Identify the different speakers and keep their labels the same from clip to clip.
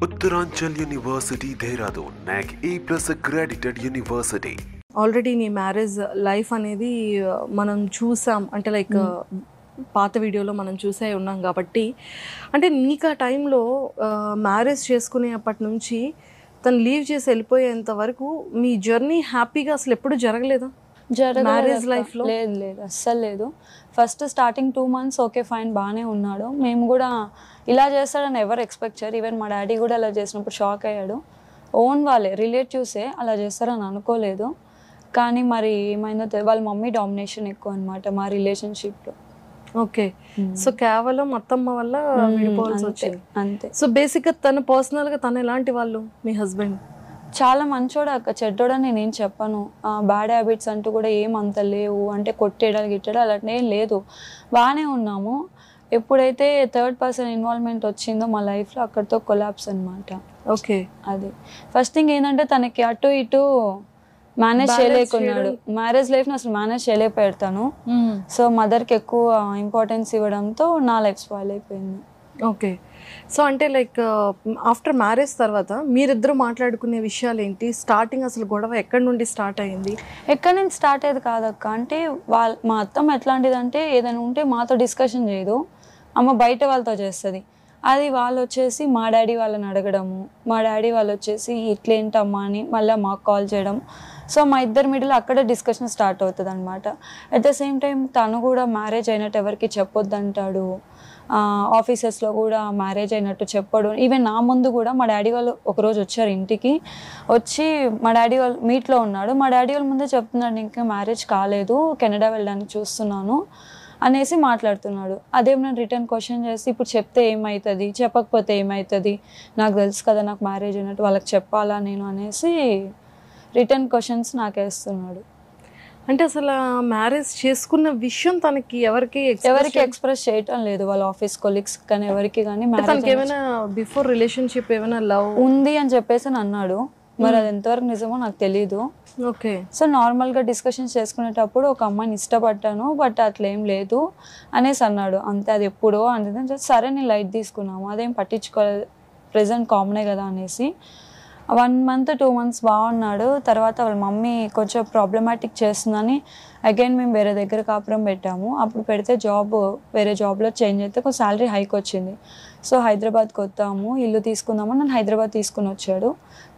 Speaker 1: Uttaranchal University, Dehradun, NAC A+ accredited university.
Speaker 2: Already నీ marriage life అనేది మనం చూసాం అంటే లైక్ పాత వీడియోలో మనం చూసే ఉన్నాం కాబట్టి అంటే నీకు ఆ టైంలో మ్యారేజ్ చేసుకునేప్పటి నుంచి తను లీవ్ చేసి వెళ్ళిపోయేంత వరకు మీ జర్నీ హ్యాపీగా అసలు ఎప్పుడు జరగలేదా మ్యారేజ్ లైఫ్లో?
Speaker 3: లేదు లేదు, అస్సలు లేదు. First starting 2 months okay fine బాగానే ఉన్నాడు. మేము కూడా ఇలా చేస్తాడని ఎవరు ఎక్స్పెక్ట్ చేయరు. ఈవెన్ మా డాడీ కూడా అలా చేసినప్పుడు షాక్ అయ్యాడు. ఓన్ వాళ్ళే రిలేటివ్సే అలా చేస్తారని అనుకోలేదు. కానీ మరి ఏమైందో వాళ్ళ మమ్మీ డామినేషన్ ఎక్కువ అనమాట మా రిలేషన్షిప్లో.
Speaker 2: ఓకే, సో కేవలం అత్తమ్మ వల్ల విడిపోవాల్సి వచ్చింది
Speaker 3: అంతే.
Speaker 2: సో బేసిక్గా తను పర్సనల్గా తను ఎలాంటి వాళ్ళు మీ హస్బెండ్?
Speaker 3: చాలా మంచోడు అక్క, చెడ్డోడని నేనేం చెప్పను. బ్యాడ్ హ్యాబిట్స్ అంటూ కూడా ఏం అంత లేవు. అంటే కొట్టేయడాలు గిట్టడం అలాంటి ఏం లేదు, బాగానే ఉన్నాము. ఎప్పుడైతే థర్డ్ పర్సన్ ఇన్వాల్వ్మెంట్ వచ్చిందో మా లైఫ్లో అక్కడితో కొలాప్స్ అనమాట.
Speaker 2: ఓకే,
Speaker 3: అది ఫస్ట్ థింగ్ ఏంటంటే తనకి అటు ఇటు మేనేజ్ చేయలేకున్నాడు. మ్యారేజ్ లైఫ్ని అసలు మేనేజ్ చేయలేకపోయాను. సో మదర్కి ఎక్కువ ఇంపార్టెన్స్ ఇవ్వడంతో నా లైఫ్ స్పాయిల్ అయిపోయింది.
Speaker 2: ఓకే, సో అంటే లైక్ ఆఫ్టర్ మ్యారేజ్ తర్వాత మీరిద్దరు మాట్లాడుకునే విషయాలు ఏంటి? స్టార్టింగ్ అసలు గొడవ ఎక్కడి నుండి స్టార్ట్ అయింది?
Speaker 3: ఎక్కడి నుంచి స్టార్ట్ అయ్యేది కాదక్క. అంటే మా అత్తమ్మ ఎట్లాంటిదంటే ఏదైనా ఉంటే మాతో డిస్కషన్ చేయదు, అమ్మ బయట వాళ్ళతో చేస్తుంది. అది వాళ్ళు వచ్చేసి మా డాడీ వాళ్ళని అడగడము, మా డాడీ వాళ్ళు వచ్చేసి ఇట్లేంటమ్మా అని మళ్ళీ మాకు కాల్ చేయడం. సో మా ఇద్దరి మిడిల్ అక్కడే డిస్కషన్ స్టార్ట్ అవుతుంది అనమాట. అట్ ద సేమ్ టైం తను కూడా మ్యారేజ్ అయినట్టు ఎవరికి చెప్పొద్దంటాడు. ఆఫీసెస్లో కూడా మ్యారేజ్ అయినట్టు చెప్పడు. ఈవెన్ నా ముందు కూడా మా డాడీ వాళ్ళు ఒకరోజు వచ్చారు ఇంటికి. వచ్చి మా డాడీ వాళ్ళు మీట్లో ఉన్నాడు. మా డాడీ వాళ్ళ ముందే చెప్తున్నాడు, ఇంకా మ్యారేజ్ కాలేదు, కెనడా వెళ్ళడానికి చూస్తున్నాను అనేసి మాట్లాడుతున్నాడు. అదేం నేను రిటర్న్ క్వశ్చన్ చేసి ఇప్పుడు చెప్తే ఏమవుతుంది, చెప్పకపోతే ఏమవుతుంది, నాకు తెలుసు కదా నాకు మ్యారేజ్ అయినట్టు, వాళ్ళకి చెప్పాలా నేను అనేసి రిటర్న్ క్వశ్చన్స్ నాకేస్తున్నాడు.
Speaker 2: అంటే అసలు మ్యారేజ్ చేసుకున్న విషయం తనకి ఎవరికి
Speaker 3: ఎక్స్ప్రెస్ చేయటం లేదు, వాళ్ళ ఆఫీస్ కొలీగ్స్ కానీ ఎవరికి కానీ.
Speaker 2: తనకి ఏమైనా బిఫోర్ రిలేషన్షిప్ ఏమైనా లవ్
Speaker 3: ఉంది అని చెప్పేసి అన్నాడు. మరి అది ఎంతవరకు నిజమో నాకు తెలీదు.
Speaker 2: ఓకే, సో
Speaker 3: నార్మల్గా డిస్కషన్స్ చేసుకునేటప్పుడు ఒక అమ్మాయిని ఇష్టపడ్డాను, బట్ అట్లేం లేదు అనేసి అన్నాడు. అంతే, అది ఎప్పుడో అంటే సరే నేను లైట్ తీసుకున్నాము, అదేం పట్టించుకోలేదు, ప్రెజెంట్ కామనే కదా అనేసి. 1 month 2 months బాగున్నాడు. తర్వాత వాళ్ళ మమ్మీ కొంచెం ప్రాబ్లమాటిక్ చేస్తుందని అగైన్ మేము వేరే దగ్గర కాపురం పెట్టాము. అప్పుడు పెడితే వేరే జాబ్లో చేంజ్ అయితే కొంచెం శాలరీ హైక్ వచ్చింది. సో హైదరాబాద్కి వద్దాము, ఇల్లు తీసుకుందాము, నన్ను హైదరాబాద్ తీసుకుని వచ్చాడు.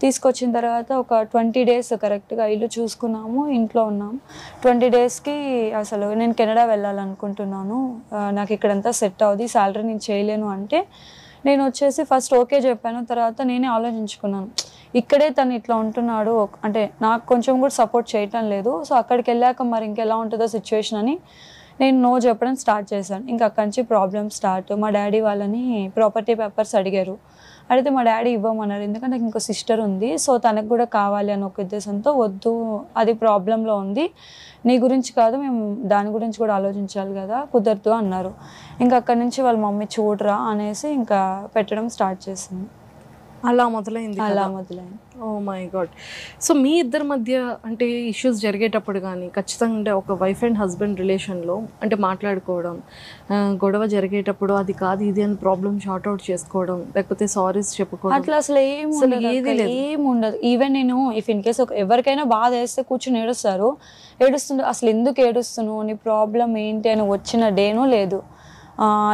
Speaker 3: తీసుకొచ్చిన తర్వాత ఒక 20 days కరెక్ట్గా ఇల్లు చూసుకున్నాము, ఇంట్లో ఉన్నాము. 20 daysకి అసలు నేను కెనడా వెళ్ళాలనుకుంటున్నాను, నాకు ఇక్కడంతా సెట్ అవుతుంది, శాలరీ నేను చేయలేను అంటే నేను వచ్చేసి ఫస్ట్ ఓకే చెప్పాను. తర్వాత నేనే ఆలోచించుకున్నాను, ఇక్కడే తను ఇట్లా ఉంటున్నాడు అంటే నాకు కొంచెం కూడా సపోర్ట్ చేయటం లేదు. సో అక్కడికి వెళ్ళాక మరి ఇంకెలా ఉంటుందో సిచ్యువేషన్ అని నేను నో చెప్పడం స్టార్ట్ చేశాను. ఇంకా అక్కడి నుంచి ప్రాబ్లమ్ స్టార్ట్. మా డాడీ వాళ్ళని ప్రాపర్టీ పేపర్స్ అడిగారు. అడిగితే మా డాడీ ఇవ్వమన్నారు, ఎందుకంటే నాకు ఇంకో సిస్టర్ ఉంది, సో తనకు కూడా కావాలి అని ఒక ఉద్దేశంతో వద్దు, అది ప్రాబ్లంలో ఉంది, నీ గురించి కాదు మేము దాని గురించి కూడా ఆలోచించాలి కదా, కుదరదు అన్నారు. ఇంకా అక్కడి నుంచి వాళ్ళ మమ్మీ చూడరా అనేసి ఇంకా పెట్టడం స్టార్ట్ చేసింది.
Speaker 2: అలా మొదలైంది. Oh my god. సో మీ ఇద్దరి మధ్య అంటే ఇష్యూస్ జరిగేటప్పుడు కానీ ఖచ్చితంగా ఒక వైఫ్ అండ్ హస్బెండ్ రిలేషన్లో అంటే మాట్లాడుకోవడం, గొడవ జరిగేటప్పుడు అది కాదు ఇది అని ప్రాబ్లమ్ షార్ట్ అవుట్ చేసుకోవడం, లేకపోతే సారీస్ చెప్పుకోవడం,
Speaker 3: అట్లా అసలు ఏముండదు. ఈవెన్ నేను ఇఫ్ ఇన్ కేస్ ఎవరికైనా బాధ వేస్తే కూర్చొని ఏడుస్తుండే, అసలు ఎందుకు ఏడుస్తున్నావు, నీ ప్రాబ్లం ఏంటి అని వచ్చిన డేనూ లేదు.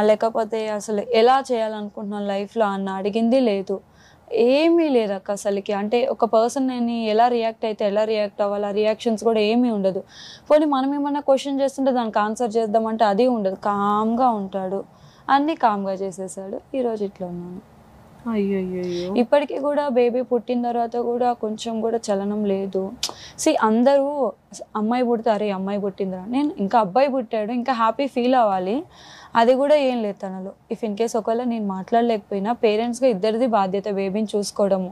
Speaker 3: లేకపోతే అసలు ఎలా చేయాలనుకుంటున్నాను లైఫ్లో అన్న అడిగింది లేదు, ఏమీ లేదు అక్క అసలుకి. అంటే ఒక పర్సన్ నేను ఎలా రియాక్ట్ అయితే ఎలా రియాక్ట్ అవ్వాలి, ఆ రియాక్షన్స్ కూడా ఏమీ ఉండదు. పోనీ మనం ఏమన్నా క్వశ్చన్ చేస్తుంటే దానికి ఆన్సర్ చేద్దామంటే అది ఉండదు, కామ్గా ఉంటాడు. అన్నీ కామ్గా చేసేసాడు. ఈరోజు ఇట్లా ఉన్నాను.
Speaker 2: అయ్యో,
Speaker 3: ఇప్పటికీ కూడా బేబీ పుట్టిన తర్వాత కూడా కొంచెం కూడా చలనం లేదు. అందరూ అమ్మాయి పుడితే అరే అమ్మాయి పుట్టిందిరా, నేను ఇంకా అబ్బాయి పుట్టాడు ఇంకా హ్యాపీ ఫీల్ అవ్వాలి, అది కూడా ఏం లేదు తనలో. ఇఫ్ ఇన్ కేస్ ఒకవేళ నేను మాట్లాడలేకపోయినా పేరెంట్స్గా ఇద్దరిది బాధ్యత బేబీని చూసుకోవడము.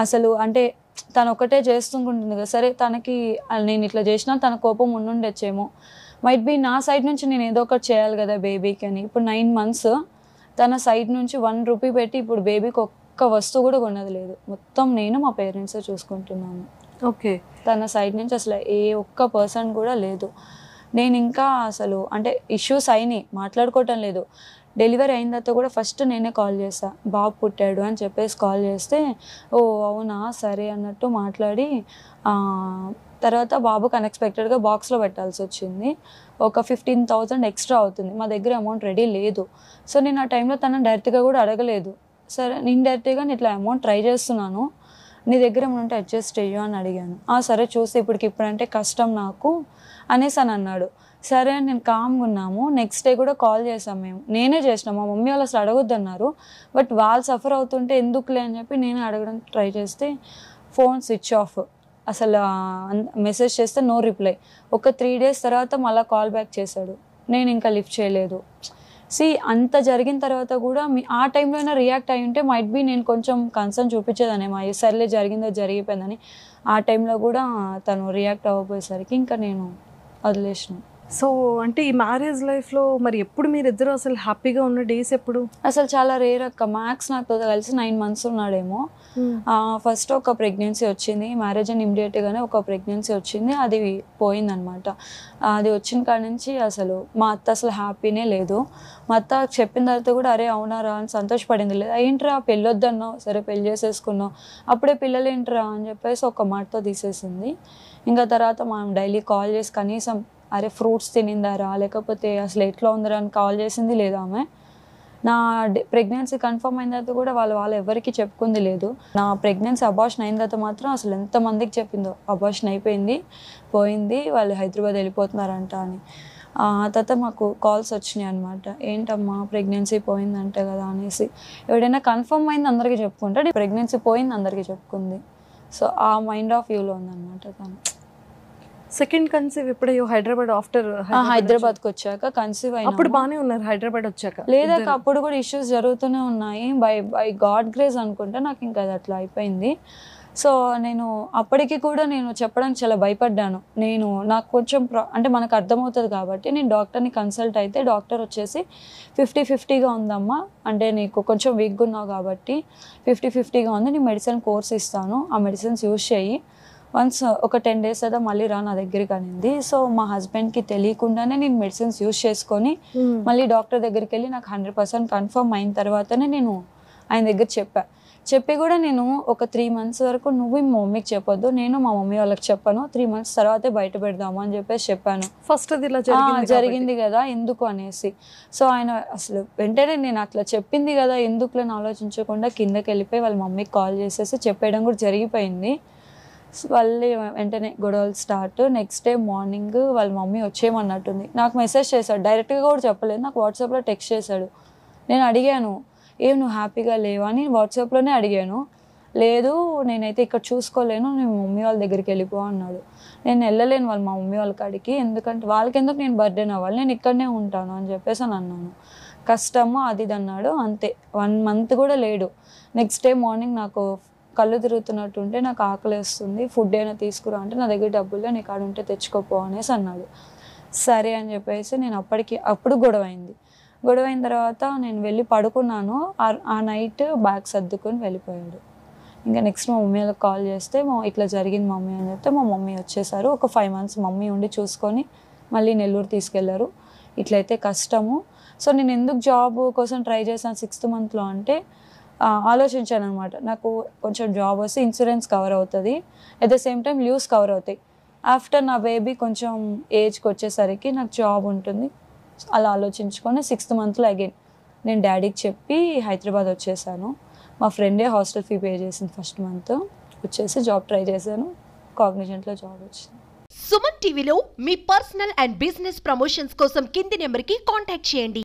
Speaker 3: అసలు అంటే తను ఒకటే చేస్తుంటుంది కదా, సరే తనకి నేను ఇట్లా చేసినా తన కోపం ఉండుండొచ్చేమో, మైట్ బీ నా సైడ్ నుంచి నేను ఏదో ఒకటి చేయాలి కదా బేబీకి అని. ఇప్పుడు 9 months తన సైడ్ నుంచి 1 రూపీ పెట్టి ఇప్పుడు బేబీకి ఒక్క వస్తువు కూడా కొన్నది లేదు. మొత్తం నేను మా పేరెంట్సే చూసుకుంటున్నాను.
Speaker 2: ఓకే,
Speaker 3: తన సైడ్ నుంచి అసలు ఏ ఒక్క పర్సన్ కూడా లేదు. నేను ఇంకా అసలు అంటే ఇష్యూస్ అయినాయి, మాట్లాడుకోవటం లేదు. డెలివరీ అయిన తర్వాత కూడా ఫస్ట్ నేనే కాల్ చేసా, బాబు పుట్టాడు అని చెప్పేసి కాల్ చేస్తే ఓ అవునా సరే అన్నట్టు మాట్లాడి తర్వాత బాబుకి అన్ఎక్స్పెక్టెడ్గా బాక్స్లో పెట్టాల్సి వచ్చింది. ఒక 15,000 ఎక్స్ట్రా అవుతుంది, మా దగ్గర అమౌంట్ రెడీ లేదు. సో నేను ఆ టైంలో తనని డైరెక్ట్గా కూడా అడగలేదు. సరే నేను డైరెక్ట్గా నేను ఇట్లా అమౌంట్ ట్రై చేస్తున్నాను, నీ దగ్గర ఏమైనా ఉంటే అడ్జస్ట్ చెయ్యు అని అడిగాను. సరే చూస్తే ఇప్పుడంటే కష్టం నాకు అనేసి అని అన్నాడు. సరే అని నేను కామ్గా ఉన్నాము. నెక్స్ట్ డే కూడా కాల్ చేసాం మేము, నేనే చేసినా, మా మమ్మీ వాళ్ళు అసలు అడగొద్దన్నారు. బట్ వాళ్ళు సఫర్ అవుతుంటే ఎందుకులే అని చెప్పి నేనే అడగడం ట్రై చేస్తే ఫోన్ స్విచ్ ఆఫ్, అసలు మెసేజ్ చేస్తే నో రిప్లై. ఒక 3 days తర్వాత మళ్ళీ కాల్ బ్యాక్ చేశాడు, నేను ఇంకా లిఫ్ట్ చేయలేదు. అంత జరిగిన తర్వాత కూడా ఆ టైంలో అయినా రియాక్ట్ అయ్యి ఉంటే మైట్ బీ నేను కొంచెం కన్సర్న్ చూపించేదానేమో, సర్లే జరిగిందో జరిగిపోయిందని. ఆ టైంలో కూడా తను రియాక్ట్ అవ్వబోయేసరికి ఇంకా నేను వదిలేసిన.
Speaker 2: సో అంటే ఈ మ్యారేజ్ లైఫ్లో మరి ఎప్పుడు మీరిద్దరు అసలు హ్యాపీగా ఉన్న డేస్ ఎప్పుడు?
Speaker 3: అసలు చాలా రేర్ అక్క. మ్యాక్స్ నాతో కలిసి 9 months ఉన్నాడేమో. ఫస్ట్ ఒక ప్రెగ్నెన్సీ వచ్చింది, మ్యారేజ్ అని ఇమ్మీడియట్గానే ఒక ప్రెగ్నెన్సీ వచ్చింది, అది పోయిందనమాట. అది వచ్చిన కాడ నుంచి అసలు మా అత్త అసలు హ్యాపీనే లేదు. మా అత్త చెప్పిన తర్వాత కూడా అరే అవునారా అని సంతోషపడింది లేదు. ఏంట్రా పెళ్ళి వద్దన్నావు, సరే పెళ్ళి చేసేసుకున్నావు, అప్పుడే పిల్లలు ఏంట్రా అని చెప్పేసి ఒక మాటతో తీసేసింది. ఇంకా తర్వాత మనం డైలీ కాల్ చేసి కనీసం అరే ఫ్రూట్స్ తినిందారా లేకపోతే అసలు ఎట్లా ఉందరా అని కాల్ చేసింది లేదు ఆమె. నా ప్రెగ్నెన్సీ కన్ఫర్మ్ అయిన తర్వాత కూడా వాళ్ళు ఎవరికి చెప్పుకుంది లేదు. నా ప్రెగ్నెన్సీ అబార్షన్ అయిన తర్వాత మాత్రం అసలు ఎంతమందికి చెప్పిందో అబార్షన్ అయిపోయింది, పోయింది, వాళ్ళు హైదరాబాద్ వెళ్ళిపోతున్నారంట అని. ఆ తర్వాత మాకు కాల్స్ వచ్చినాయి అనమాట, ఏంటమ్మా ప్రెగ్నెన్సీ పోయిందంటే కదా అనేసి. ఎవడైనా కన్ఫర్మ్ అయింది అందరికీ చెప్పుకుంటే ప్రెగ్నెన్సీ పోయింది అందరికీ చెప్పుకుంది. సో ఆ మైండ్ ఆఫ్ వ్యూలో ఉందన్నమాట తను.
Speaker 2: సెకండ్ కన్సీవ్ ఎప్పుడయ్యో హైదరాబాద్ ఆఫ్టర్
Speaker 3: హైదరాబాద్కి వచ్చాక కన్సీవ్ అయినా.
Speaker 2: అప్పుడు బాగానే ఉన్నారు హైదరాబాద్ వచ్చాక?
Speaker 3: లేదా అప్పుడు కూడా ఇష్యూస్ జరుగుతూనే ఉన్నాయి. బై గాడ్ గ్రేస్ అనుకుంటే నాకు ఇంకా అది అట్లా అయిపోయింది. సో నేను అప్పటికి కూడా నేను చెప్పడానికి చాలా భయపడ్డాను. నాకు కొంచెం అంటే మనకు అర్థమవుతుంది కాబట్టి నేను డాక్టర్ని కన్సల్ట్ అయితే డాక్టర్ వచ్చేసి 50-50గా ఉందమ్మా, అంటే నీకు కొంచెం వీక్గా ఉన్నావు కాబట్టి 50-50గా ఉంది, నీ మెడిసిన్ కోర్స్ ఇస్తాను, ఆ మెడిసిన్స్ యూజ్ చేయి, వన్స్ ఒక 10 days అయితే మళ్ళీ రా నా దగ్గరికి అనింది. సో మా హస్బెండ్కి తెలియకుండానే నేను మెడిసిన్స్ యూజ్ చేసుకొని మళ్ళీ డాక్టర్ దగ్గరికి వెళ్ళి నాకు 100% కన్ఫర్మ్ అయిన తర్వాతనే నేను ఆయన దగ్గర చెప్పి కూడా నేను ఒక 3 months వరకు నువ్వు మా మమ్మీకి చెప్పొద్దు, నేను మా మమ్మీ వాళ్ళకి చెప్పాను, 3 months తర్వాతే బయట పెడదాము అని చెప్పేసి చెప్పాను.
Speaker 2: ఫస్ట్ అది ఇలా
Speaker 3: జరిగింది కదా ఎందుకు అనేసి. సో ఆయన అసలు వెంటనే నేను అట్లా చెప్పింది కదా ఎందుకులని ఆలోచించకుండా కిందకి వెళ్ళిపోయి వాళ్ళ మమ్మీకి కాల్ చేసేసి చెప్పేయడం కూడా జరిగిపోయింది. వాళ్ళే వెంటనే గొడవలు స్టార్ట్. నెక్స్ట్ డే మార్నింగ్ వాళ్ళ మమ్మీ వచ్చేయమన్నట్టుంది, నాకు మెసేజ్ చేశాడు, డైరెక్ట్గా కూడా చెప్పలేదు, నాకు వాట్సాప్లో టెక్స్ట్ చేశాడు. నేను అడిగాను నువ్వు హ్యాపీగా లేవా అని వాట్సాప్లోనే అడిగాను. లేదు నేనైతే ఇక్కడ చూసుకోలేను, నేను మమ్మీ వాళ్ళ దగ్గరికి వెళ్ళిపో అన్నాడు. నేను వెళ్ళలేను మా మమ్మీ వాళ్ళ కాడికి, ఎందుకంటే వాళ్ళకి ఎందుకు నేను బర్త్డేన్ అవ్వాలి, నేను ఇక్కడనే ఉంటాను అని చెప్పేసి అని అన్నాను. కష్టము అది అన్నాడు. అంతే 1 month కూడా లేడు. నెక్స్ట్ డే మార్నింగ్ నాకు కళ్ళు తిరుగుతున్నట్టుంటే నాకు ఆకలి వస్తుంది, ఫుడ్ అయినా తీసుకురా అంటే నా దగ్గర డబ్బులు నీకు ఆడ ఉంటే తెచ్చుకోపో అనేసి అన్నాడు. సరే అని చెప్పేసి నేను అప్పుడు గొడవ అయిన తర్వాత నేను వెళ్ళి పడుకున్నాను. ఆ నైట్ బ్యాగ్ సర్దుకొని వెళ్ళిపోయాడు. ఇంకా నెక్స్ట్ మా మమ్మీ వాళ్ళకి కాల్ చేస్తే ఇట్లా జరిగింది మమ్మీ అని చెప్తే మా మమ్మీ వచ్చేసారు. ఒక 5 months మమ్మీ ఉండి చూసుకొని మళ్ళీ నెల్లూరు తీసుకెళ్లారు. ఇట్లయితే కష్టము. సో నేను ఎందుకు జాబ్ కోసం ట్రై చేశాను 6th monthలో అంటే ఆలోచించాను అనమాట, నాకు కొంచెం జాబ్ వస్తే ఇన్సూరెన్స్ కవర్ అవుతుంది, at the same time leaves cover అవుతాయి. ఆఫ్టర్ నా బేబీ కొంచెం ఏజ్కి వచ్చేసరికి నాకు జాబ్ ఉంటుంది. అలా ఆలోచించుకొని 6th monthలో అగైన్ నేను డాడీకి చెప్పి హైదరాబాద్ వచ్చేసాను. మా ఫ్రెండే హాస్టల్ ఫీ పే చేసింది ఫస్ట్ మంత్. వచ్చేసి జాబ్ ట్రై చేశాను, కాగ్నిజెంట్లో జాబ్ వచ్చింది.
Speaker 4: సుమన్ టీవీలో మీ పర్సనల్ అండ్ బిజినెస్ ప్రమోషన్స్ కోసం కింది నెంబర్కి కాంటాక్ట్ చేయండి.